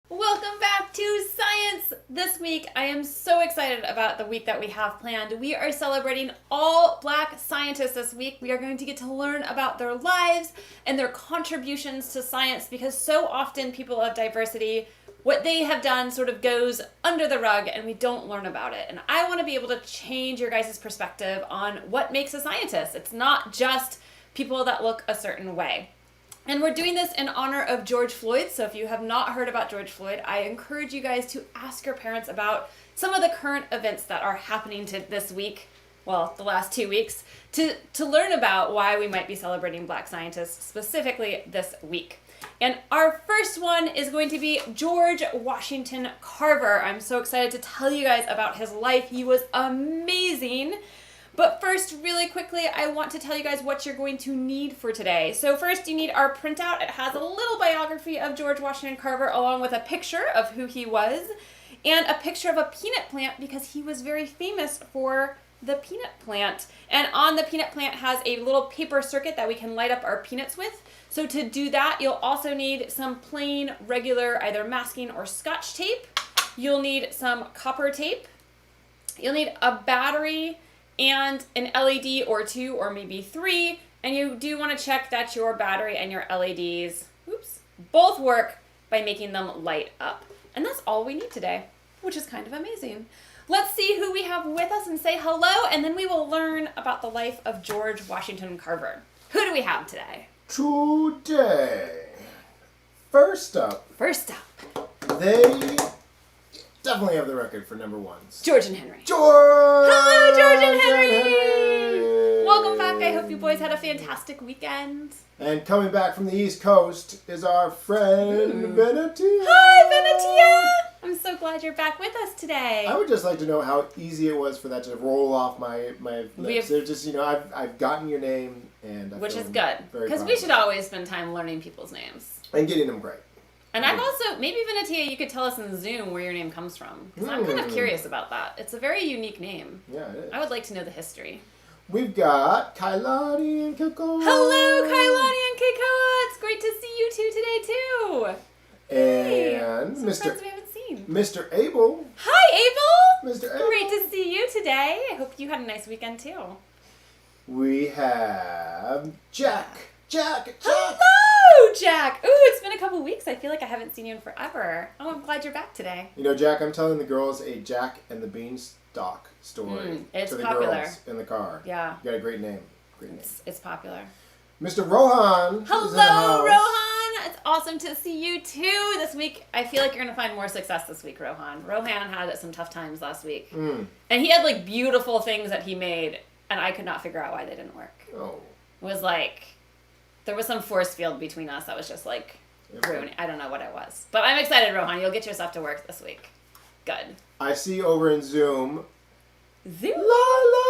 Welcome back to Science! This week, I am so excited about the week that we have planned. We are celebrating all Black scientists this week. We are going to get to learn about their lives and their contributions to science because so often people of diversity, what they have done sort of goes under the rug and we don't learn about it. And I want to be able to change your guys' perspective on what makes a scientist. It's not just people that look a certain way. And we're doing this in honor of George Floyd, so if you have not heard about George Floyd, I encourage you guys to ask your parents about some of the current events that are happening this week, well, the last 2 weeks, to learn about why we might be celebrating Black scientists specifically this week. And our first one is going to be George Washington Carver. I'm so excited to tell you guys about his life. He was amazing. But first, really quickly, I want to tell you guys what you're going to need for today. So first, you need our printout. It has a little biography of George Washington Carver along with a picture of who he was and a picture of a peanut plant because he was very famous for the peanut plant. And on the peanut plant has a little paper circuit that we can light up our peanuts with. So to do that, you'll also need some plain, regular, either masking or Scotch tape. You'll need some copper tape. You'll need a battery and an LED or 2 or maybe 3, and you do want to check that your battery and your LEDs, both work by making them light up. And that's all we need today, which is kind of amazing. Let's see who we have with us and say hello, and then we will learn about the life of George Washington Carver. Who do we have today? Today, first up, they definitely have the record for number ones. George and Henry. Hello, George and Henry! Welcome back. I hope you boys had a fantastic weekend. And coming back from the East Coast is our friend Venetia. Hi, Venetia! I'm so glad you're back with us today. I would just like to know how easy it was for that to roll off my lips. They're just, I've gotten your name, and which is good, because we should always spend time learning people's names. And getting them great. And I've also, maybe Venetia, you could tell us in Zoom where your name comes from. Because I'm kind of curious about that. It's a very unique name. Yeah, it is. I would like to know the history. We've got Kailani and Keikoa. Hello, Kailani and Keikoa. It's great to see you two today, too. And Some friends we haven't seen. Mr. Abel. Hi, Abel. Mr. Abel. Great to see you today. I hope you had a nice weekend, too. We have Jack. Hello, Jack. Ooh, it's been a couple weeks. I feel like I haven't seen you in forever. Oh, I'm glad you're back today. You know, Jack, I'm telling the girls a Jack and the Beanstalk story. It's to the popular. girls in the car. Yeah. You got a great name. It's popular. Mr. Rohan. Hello, Rohan. It's awesome to see you too this week. I feel like you're going to find more success this week, Rohan. Rohan had some tough times last week. And he had like beautiful things that he made, and I could not figure out why they didn't work. Oh. It was like, there was some force field between us that was just like ruining. I don't know what it was. But I'm excited, Rohan. You'll get your stuff to work this week. Good. I see over in Zoom. Lila! Lila!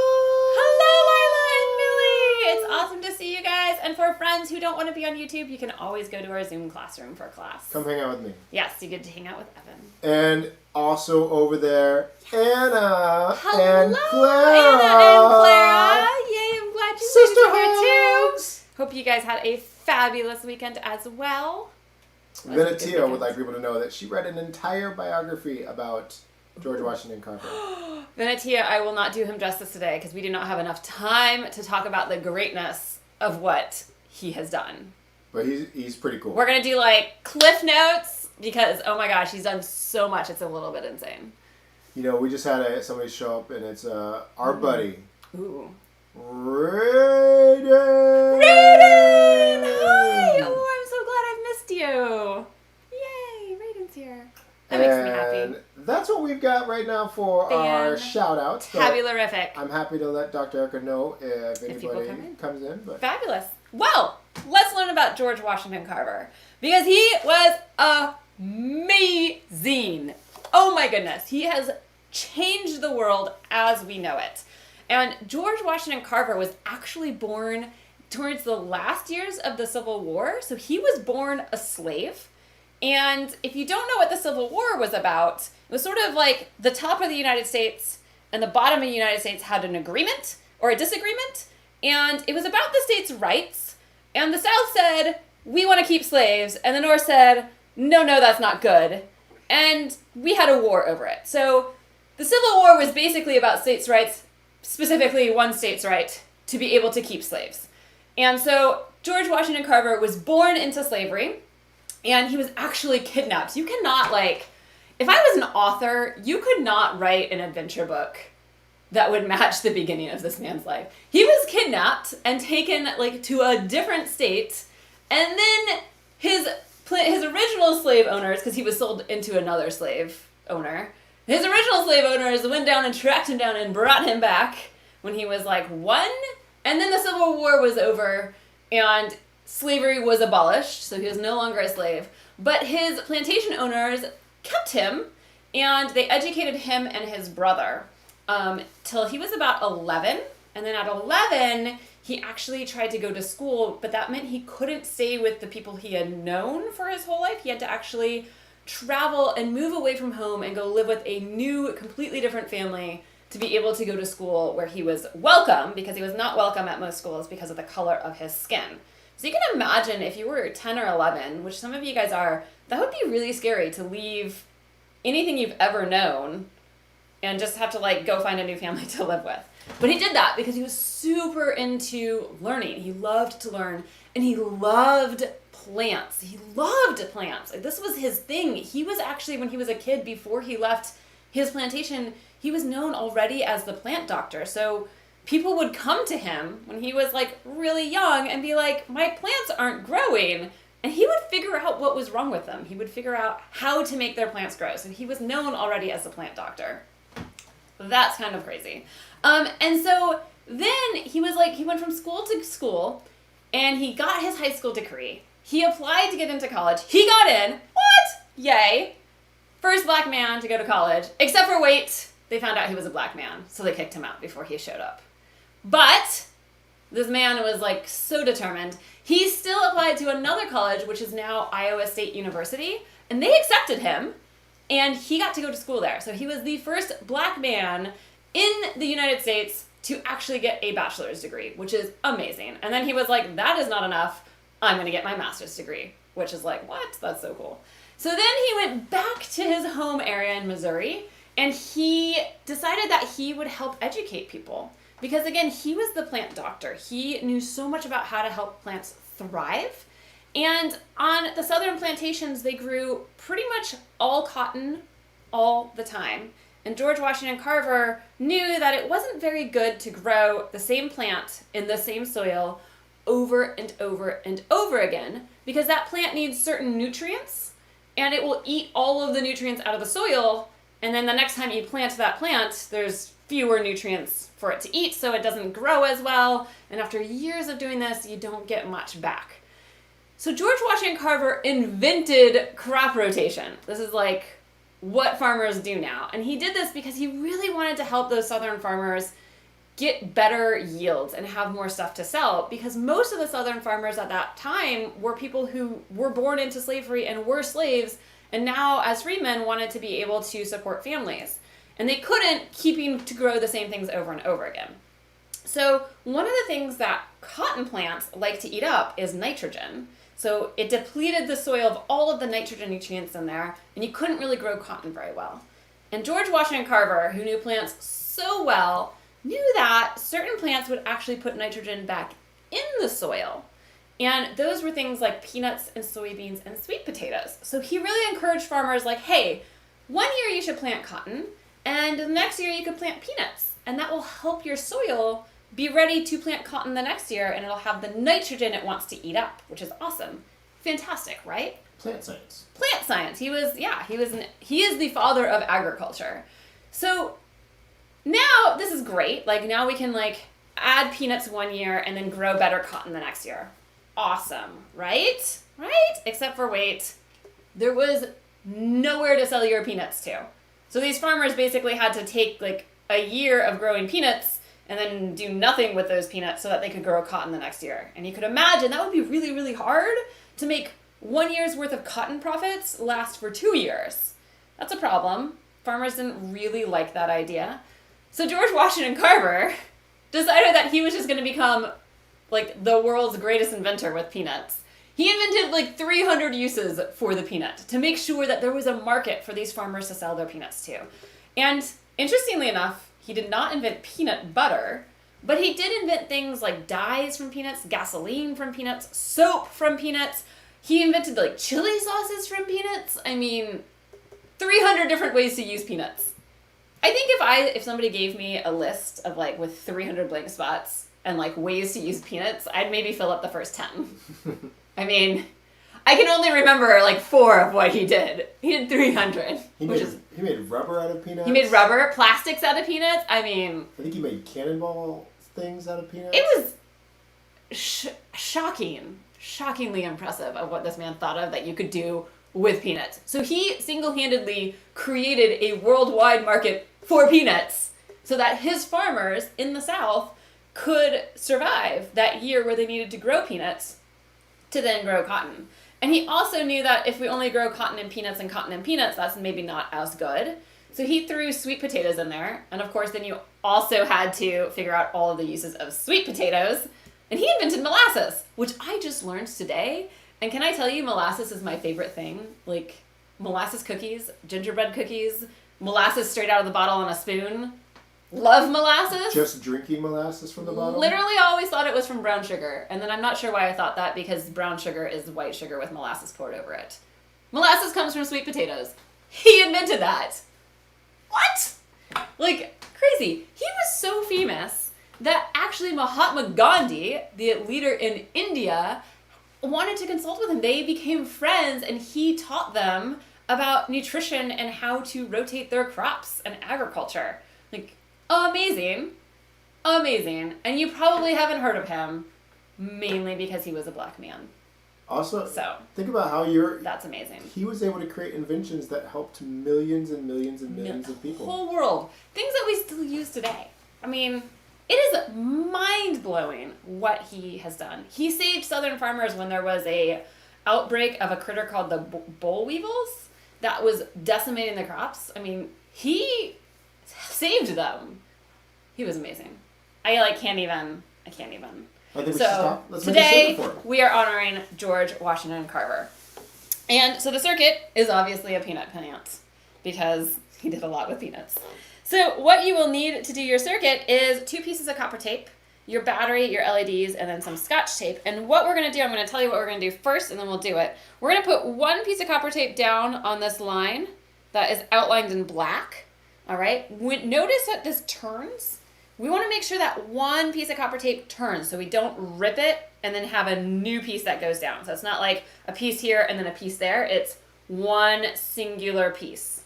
Hello, Lila and Millie! It's awesome to see you guys. And for friends who don't want to be on YouTube, you can always go to our Zoom classroom for class. Come hang out with me. Yes, you get to hang out with Evan. And also over there, Anna Hello, and Clara. Anna and Clara. Yay, I'm glad you Sister guys are here hugs. too. Hope you guys had a fabulous weekend as well. Venetia would like people to know that she read an entire biography about George Washington Carver. Venetia, I will not do him justice today because we do not have enough time to talk about the greatness of what he has done. But he's pretty cool. We're going to do like cliff notes because, oh my gosh, he's done so much. It's a little bit insane. You know, we just had somebody show up and it's our buddy. Ooh. Raiden! Hi! Oh, I'm so glad I've missed you. Yay, Raiden's here. That makes me happy. That's what we've got right now for our shout-outs. Fabulous-rific. I'm happy to let Dr. Erica know if anybody comes in. But fabulous. Well, let's learn about George Washington Carver because he was amazing. Oh my goodness. He has changed the world as we know it. And George Washington Carver was actually born towards the last years of the Civil War. So he was born a slave. And if you don't know what the Civil War was about, it was sort of like the top of the United States and the bottom of the United States had an agreement or a disagreement. And it was about the states' rights. And the South said, we want to keep slaves. And the North said, no, that's not good. And we had a war over it. So the Civil War was basically about states' rights, specifically one state's right to be able to keep slaves. And so George Washington Carver was born into slavery, and he was actually kidnapped. You cannot, if I was an author, you could not write an adventure book that would match the beginning of this man's life. He was kidnapped and taken, to a different state, and then his original slave owners, because he was sold into another slave owner, his original slave owners went down and tracked him down and brought him back when he was 1, and then the Civil War was over, and slavery was abolished, so he was no longer a slave. But his plantation owners kept him, and they educated him and his brother till he was about 11. And then at 11, he actually tried to go to school, but that meant he couldn't stay with the people he had known for his whole life. He had to actually travel and move away from home and go live with a new, completely different family to be able to go to school where he was welcome, because he was not welcome at most schools because of the color of his skin. So you can imagine if you were 10 or 11, which some of you guys are, that would be really scary to leave anything you've ever known and just have to go find a new family to live with. But he did that because he was super into learning. He loved to learn, and he loved plants. He loved plants. This was his thing. He was actually, when he was a kid, before he left his plantation, he was known already as the plant doctor. So people would come to him when he was really young and be like, my plants aren't growing. And he would figure out what was wrong with them. He would figure out how to make their plants grow. So he was known already as the plant doctor. That's kind of crazy. And so then he went from school to school, and he got his high school degree. He applied to get into college. He got in. What? Yay. First black man to go to college. Except for, they found out he was a black man, so they kicked him out before he showed up. But this man was so determined. He still applied to another college, which is now Iowa State University, and they accepted him, and he got to go to school there. So he was the first black man in the United States to actually get a bachelor's degree, which is amazing. And then he was like, that is not enough. I'm going to get my master's degree, which is what? That's so cool. So then he went back to his home area in Missouri, and he decided that he would help educate people. Because again, he was the plant doctor. He knew so much about how to help plants thrive. And on the southern plantations, they grew pretty much all cotton all the time. And George Washington Carver knew that it wasn't very good to grow the same plant in the same soil over and over and over again, because that plant needs certain nutrients, and it will eat all of the nutrients out of the soil, and then the next time you plant that plant, there's fewer nutrients for it to eat, so it doesn't grow as well, and after years of doing this, you don't get much back. So George Washington Carver invented crop rotation. This is what farmers do now. And he did this because he really wanted to help those southern farmers get better yields and have more stuff to sell, because most of the southern farmers at that time were people who were born into slavery and were slaves, and now as freemen wanted to be able to support families. And they couldn't keep to grow the same things over and over again. So one of the things that cotton plants like to eat up is nitrogen. So it depleted the soil of all of the nitrogen nutrients in there, and you couldn't really grow cotton very well. And George Washington Carver, who knew plants so well, knew that certain plants would actually put nitrogen back in the soil. And those were things like peanuts and soybeans and sweet potatoes. So he really encouraged farmers hey, one year you should plant cotton, and the next year you could plant peanuts. And that will help your soil be ready to plant cotton the next year, and it'll have the nitrogen it wants to eat up, which is awesome. Fantastic, right? Plant science. Plant science. He is the father of agriculture. So now this is great. Now we can add peanuts one year and then grow better cotton the next year. Awesome, right? Right? Except for there was nowhere to sell your peanuts to. So these farmers basically had to take a year of growing peanuts and then do nothing with those peanuts so that they could grow cotton the next year. And you could imagine that would be really, really hard to make 1 year's worth of cotton profits last for 2 years. That's a problem. Farmers didn't really like that idea. So George Washington Carver decided that he was just going to become the world's greatest inventor with peanuts. He invented like 300 uses for the peanut to make sure that there was a market for these farmers to sell their peanuts to. And interestingly enough, he did not invent peanut butter, but he did invent things like dyes from peanuts, gasoline from peanuts, soap from peanuts. He invented like chili sauces from peanuts. I mean, 300 different ways to use peanuts. I think if somebody gave me a list of like with 300 blank spots and like ways to use peanuts, I'd maybe fill up the first 10. I mean, I can only remember like 4 of what he did. He did 300. He made rubber out of peanuts. He made rubber, plastics out of peanuts. I mean, I think he made cannonball things out of peanuts. It was shockingly impressive of what this man thought of that you could do with peanuts. So he single-handedly created a worldwide market for peanuts so that his farmers in the South could survive that year where they needed to grow peanuts to then grow cotton. And he also knew that if we only grow cotton and peanuts, that's maybe not as good. So he threw sweet potatoes in there. And of course, then you also had to figure out all of the uses of sweet potatoes. And he invented molasses, which I just learned today. And can I tell you, molasses is my favorite thing. Like molasses cookies, gingerbread cookies, molasses straight out of the bottle on a spoon. Love molasses. Just drinking molasses from the bottle? Literally always thought it was from brown sugar. And then I'm not sure why I thought that because brown sugar is white sugar with molasses poured over it. Molasses comes from sweet potatoes. He invented that. What? Like, crazy. He was so famous that actually Mahatma Gandhi, the leader in India, wanted to consult with him. They became friends and he taught them about nutrition and how to rotate their crops and agriculture. Like, amazing. And you probably haven't heard of him, mainly because he was a black man. Also, so think about how that's amazing. He was able to create inventions that helped millions and millions and millions of people. The whole world. Things that we still use today. I mean, it is mind-blowing what he has done. He saved southern farmers when there was a outbreak of a critter called the boll weevils that was decimating the crops. I mean, he saved them. He was amazing. I can't even. I think we should So stop. Let's today make a circuit for it. we are honoring George Washington Carver. And so the circuit is obviously a peanut plant because he did a lot with peanuts. So what you will need to do your circuit is 2 pieces of copper tape, your battery, your LEDs, and then some Scotch tape. And what we're going to do, I'm going to tell you what we're going to do first, and then we'll do it. We're going to put 1 piece of copper tape down on this line that is outlined in black. All right? Notice that this turns. We want to make sure that 1 piece of copper tape turns so we don't rip it and then have a new piece that goes down. So it's not like a piece here and then a piece there. It's 1 singular piece.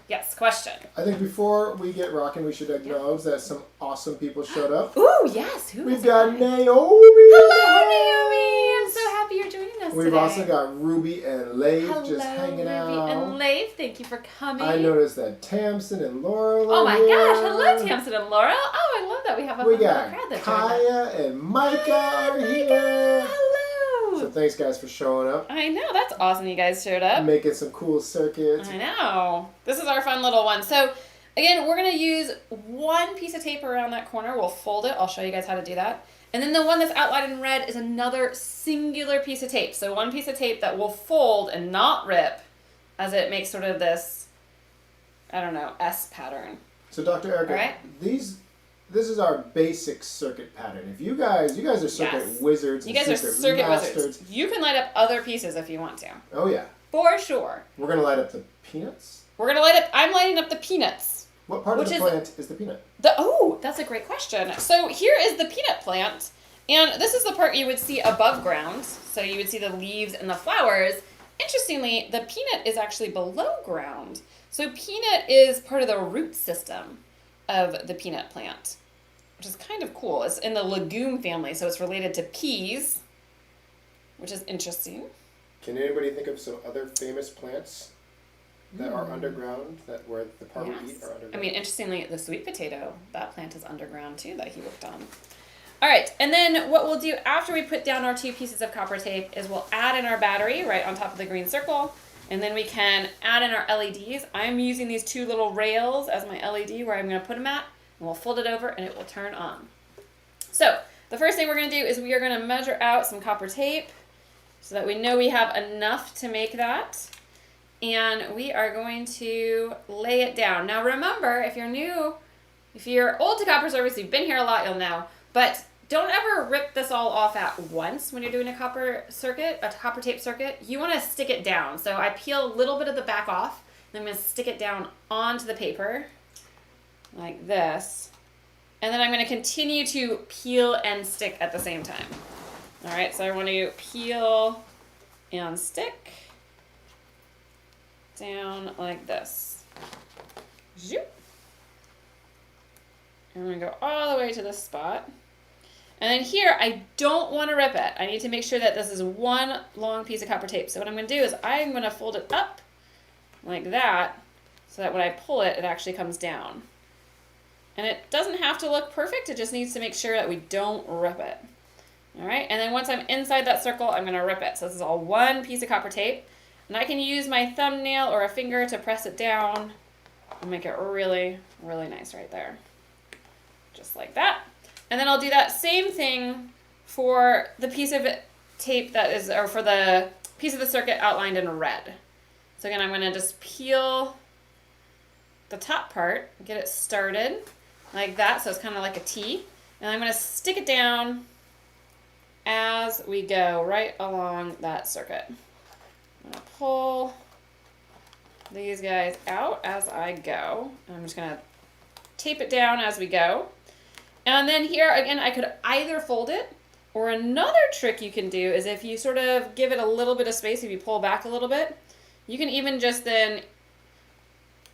Yes, question. I think before we get rocking, we should acknowledge that some awesome people showed up. Ooh, yes. We've got Naomi. Hello, Naomi. I'm so happy you're joining us today. We've also got Ruby and Leif just hanging Ruby out. and Leif, thank you for coming. I noticed that Tamsin and Laura Oh my here. gosh, hello Tamsin and Laura. Oh, I love that we have a We fun little got crowd that Kaya and Micah Hi, are Micah. here. Hello. So thanks guys for showing up. I know, that's awesome you guys showed up. Making some cool circuits. I know. This is our fun little one. So again, we're going to use 1 piece of tape around that corner. We'll fold it. I'll show you guys how to do that. And then the one that's outlined in red is another singular piece of tape. So 1 piece of tape that will fold and not rip as it makes sort of this, I don't know, S pattern. So Dr. Erica, All right. this is our basic circuit pattern. If you guys are circuit wizards and You guys are circuit masters. wizards. You can light up other pieces if you want to. Oh yeah. For sure. We're gonna light up the peanuts. I'm lighting up the peanuts. What part of the plant is the peanut? That's a great question. So here is the peanut plant, and this is the part you would see above ground. So you would see the leaves and the flowers. Interestingly, the peanut is actually below ground. So peanut is part of the root system of the peanut plant, which is kind of cool. It's in the legume family, so it's related to peas, which is interesting. Can anybody think of some other famous plants that are underground, where the part we eat are underground? I mean, interestingly, the sweet potato, that plant is underground too, that he worked on. All right, and then what we'll do after we put down our 2 pieces of copper tape is we'll add in our battery right on top of the green circle, and then we can add in our LEDs. I'm using these 2 little rails as my LED where I'm going to put them at, and we'll fold it over and it will turn on. So the first thing we're going to do is we are going to measure out some copper tape, so that we know we have enough to make that. And we are going to lay it down. Now remember, if you're old to copper service, you've been here a lot, you'll know. But don't ever rip this all off at once when you're doing a copper tape circuit. You want to stick it down. So I peel a little bit of the back off, and I'm going to stick it down onto the paper like this. And then I'm going to continue to peel and stick at the same time. All right, so I want to peel and stick down like this. Zoop. And I'm going to go all the way to this spot. And then here, I don't want to rip it. I need to make sure that this is one long piece of copper tape. So what I'm going to do is I'm going to fold it up like that so that when I pull it, it actually comes down. And it doesn't have to look perfect. It just needs to make sure that we don't rip it. All right, and then once I'm inside that circle, I'm going to rip it. So this is all one piece of copper tape. And I can use my thumbnail or a finger to press it down and make it really, really nice right there. Just like that. And then I'll do that same thing for the piece of tape for the piece of the circuit outlined in red. So again, I'm going to just peel the top part, get it started like that, so it's kind of like a T. And I'm going to stick it down as we go right along that circuit. I'm going to pull these guys out as I go. And I'm just going to tape it down as we go. And then here, again, I could either fold it, or another trick you can do is if you sort of give it a little bit of space, if you pull back a little bit, you can even just then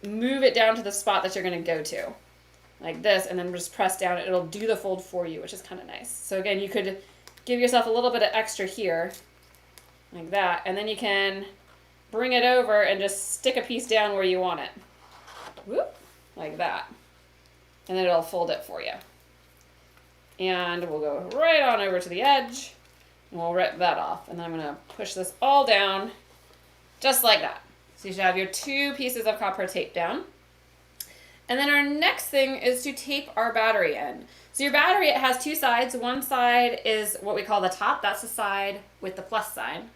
move it down to the spot that you're going to go to, like this, and then just press down. It'll do the fold for you, which is kind of nice. So again, you could give yourself a little bit of extra here, like that, and then you can bring it over and just stick a piece down where you want it. Whoop, like that. And then it'll fold it for you. And we'll go right on over to the edge, and we'll rip that off. And then I'm going to push this all down, just like that. So you should have your two pieces of copper tape down. And then our next thing is to tape our battery in. So your battery, it has two sides. One side is what we call the top. That's the side with the plus sign.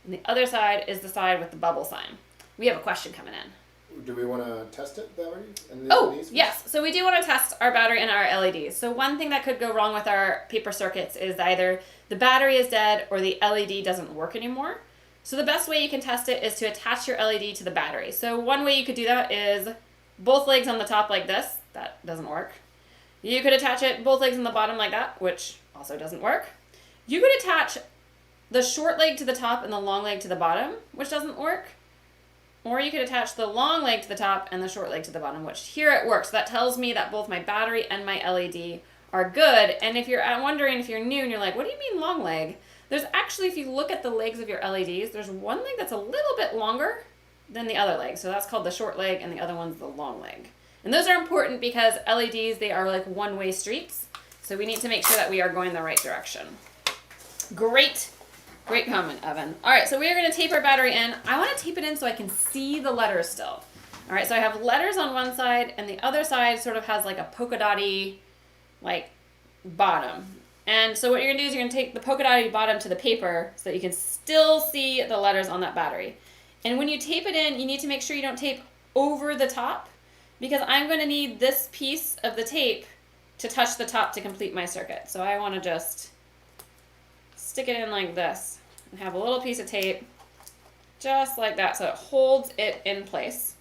And the other side is the side with the bubble sign. We have a question coming in. Do we want to test it, battery? Yes. So we do want to test our battery and our LEDs. So one thing that could go wrong with our paper circuits is either the battery is dead or the LED doesn't work anymore. So the best way you can test it is to attach your LED to the battery. So one way you could do that is both legs on the top like this. That doesn't work. You could attach it both legs on the bottom like that, which also doesn't work. You could attach the short leg to the top and the long leg to the bottom, which doesn't work. Or you could attach the long leg to the top and the short leg to the bottom, which here it works. That tells me that both my battery and my LED are good. And if you're wondering, if you're new and you're like, what do you mean long leg? There's actually, if you look at the legs of your LEDs, there's one leg that's a little bit longer than the other leg. So that's called the short leg, and the other one's the long leg. And those are important because LEDs, they are like one-way streets. So we need to make sure that we are going the right direction. Great comment, Evan. All right, so we are going to tape our battery in. I want to tape it in so I can see the letters still. All right, so I have letters on one side, and the other side sort of has like a polka dotty, like, bottom. And so what you're going to do is you're going to take the polka dotty bottom to the paper so that you can still see the letters on that battery. And when you tape it in, you need to make sure you don't tape over the top, because I'm going to need this piece of the tape to touch the top to complete my circuit. So I want to just stick it in like this and have a little piece of tape just like that so it holds it in place.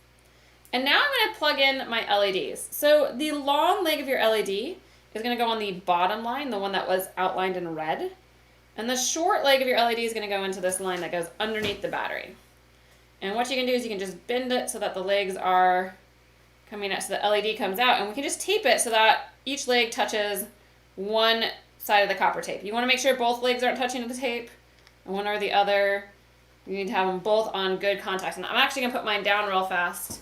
And now I'm going to plug in my LEDs. So the long leg of your LED is going to go on the bottom line, the one that was outlined in red. And the short leg of your LED is going to go into this line that goes underneath the battery. And what you can do is you can just bend it so that the legs are coming out, so the LED comes out, and we can just tape it so that each leg touches one side of the copper tape. You want to make sure both legs aren't touching the tape, one or the other. You need to have them both on good contact. And I'm actually going to put mine down real fast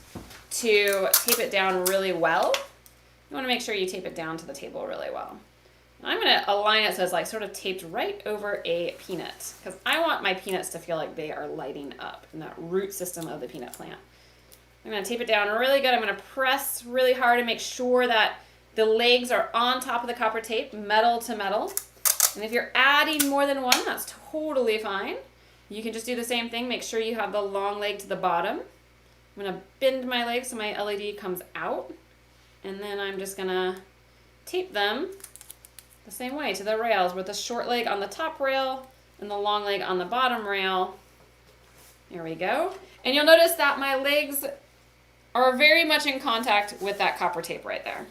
to tape it down really well. You want to make sure you tape it down to the table really well. I'm going to align it so it's like sort of taped right over a peanut, because I want my peanuts to feel like they are lighting up in that root system of the peanut plant. I'm going to tape it down really good. I'm going to press really hard and make sure that the legs are on top of the copper tape, metal to metal. And if you're adding more than one, that's totally fine. You can just do the same thing. Make sure you have the long leg to the bottom. I'm going to bend my leg so my LED comes out. And then I'm just going to tape them the same way to the rails with the short leg on the top rail and the long leg on the bottom rail. There we go. And you'll notice that my legs are very much in contact with that copper tape right there.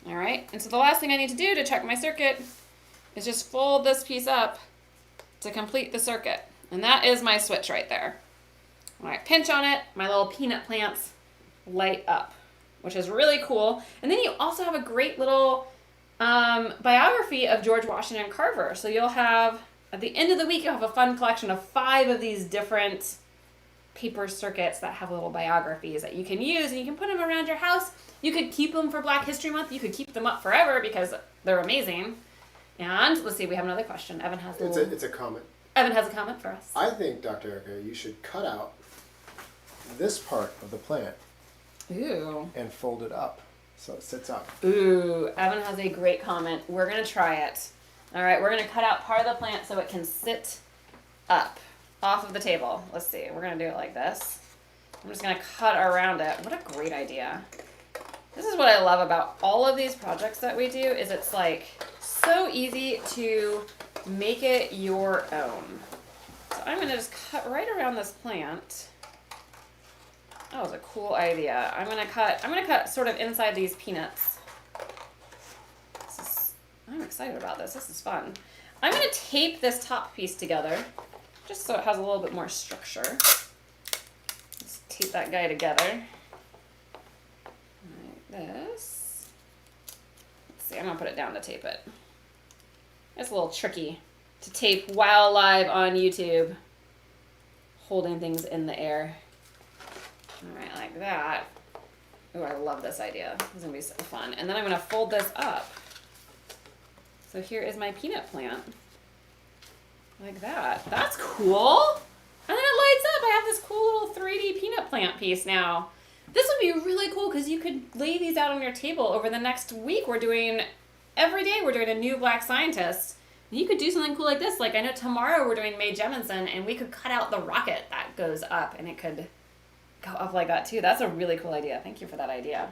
All right, and so the last thing I need to do to check my circuit is just fold this piece up to complete the circuit. And that is my switch right there. When I pinch on it, my little peanut plants light up, which is really cool. And then you also have a great little biography of George Washington Carver. So you'll have, at the end of the week, you'll have a fun collection of 5 of these different paper circuits that have little biographies that you can use, and you can put them around your house. You could keep them for Black History Month. You could keep them up forever because they're amazing. And let's see, we have another question. Evan has It's a comment. Evan has a comment for us. I think, Dr. Erica, you should cut out this part of the plant. Ooh. And fold it up so it sits up. Ooh, Evan has a great comment. We're going to try it. All right, we're going to cut out part of the plant so it can sit up off of the table. Let's see. We're going to do it like this. I'm just going to cut around it. What a great idea. This is what I love about all of these projects that we do is it's like so easy to make it your own. So I'm going to just cut right around this plant. That was a cool idea. I'm gonna cut sort of inside these peanuts. I'm excited about this. This is fun. I'm gonna tape this top piece together, just so it has a little bit more structure. Let's tape that guy together. Like this. Let's see, I'm gonna put it down to tape it. It's a little tricky to tape while live on YouTube, holding things in the air. All right, like that. Oh, I love this idea. This is going to be so fun. And then I'm going to fold this up. So here is my peanut plant. Like that. That's cool. And then it lights up. I have this cool little 3D peanut plant piece now. This would be really cool because you could lay these out on your table over the next week. Every day we're doing a new Black scientist. And you could do something cool like this. Like I know tomorrow we're doing Mae Jemison and we could cut out the rocket that goes up and it could go up like that too. That's a really cool idea. Thank you for that idea.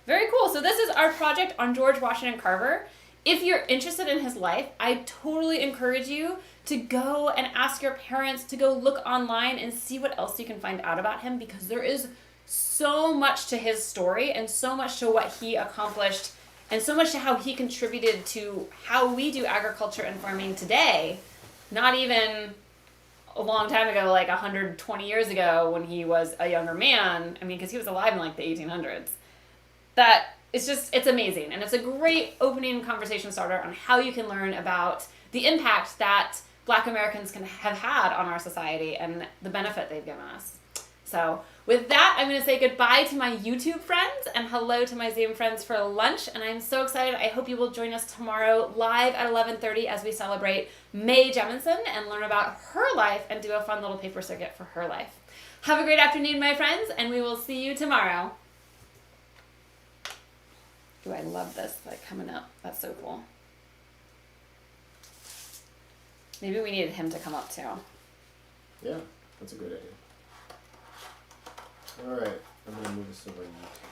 Very cool. So this is our project on George Washington Carver. If you're interested in his life, I totally encourage you to go and ask your parents to go look online and see what else you can find out about him because there is so much to his story and so much to what he accomplished and so much to how he contributed to how we do agriculture and farming today. Not even a long time ago, like 120 years ago when he was a younger man. I mean, because he was alive in like the 1800s. That it's amazing. And it's a great opening conversation starter on how you can learn about the impact that Black Americans can have had on our society and the benefit they've given us. So with that, I'm going to say goodbye to my YouTube friends and hello to my Zoom friends for lunch. And I'm so excited. I hope you will join us tomorrow live at 11:30 as we celebrate Mae Jemison and learn about her life and do a fun little paper circuit for her life. Have a great afternoon, my friends, and we will see you tomorrow. Ooh, I love this, like coming up. That's so cool. Maybe we needed him to come up too. Yeah, that's a good idea. All right, I'm going to move this over to YouTube.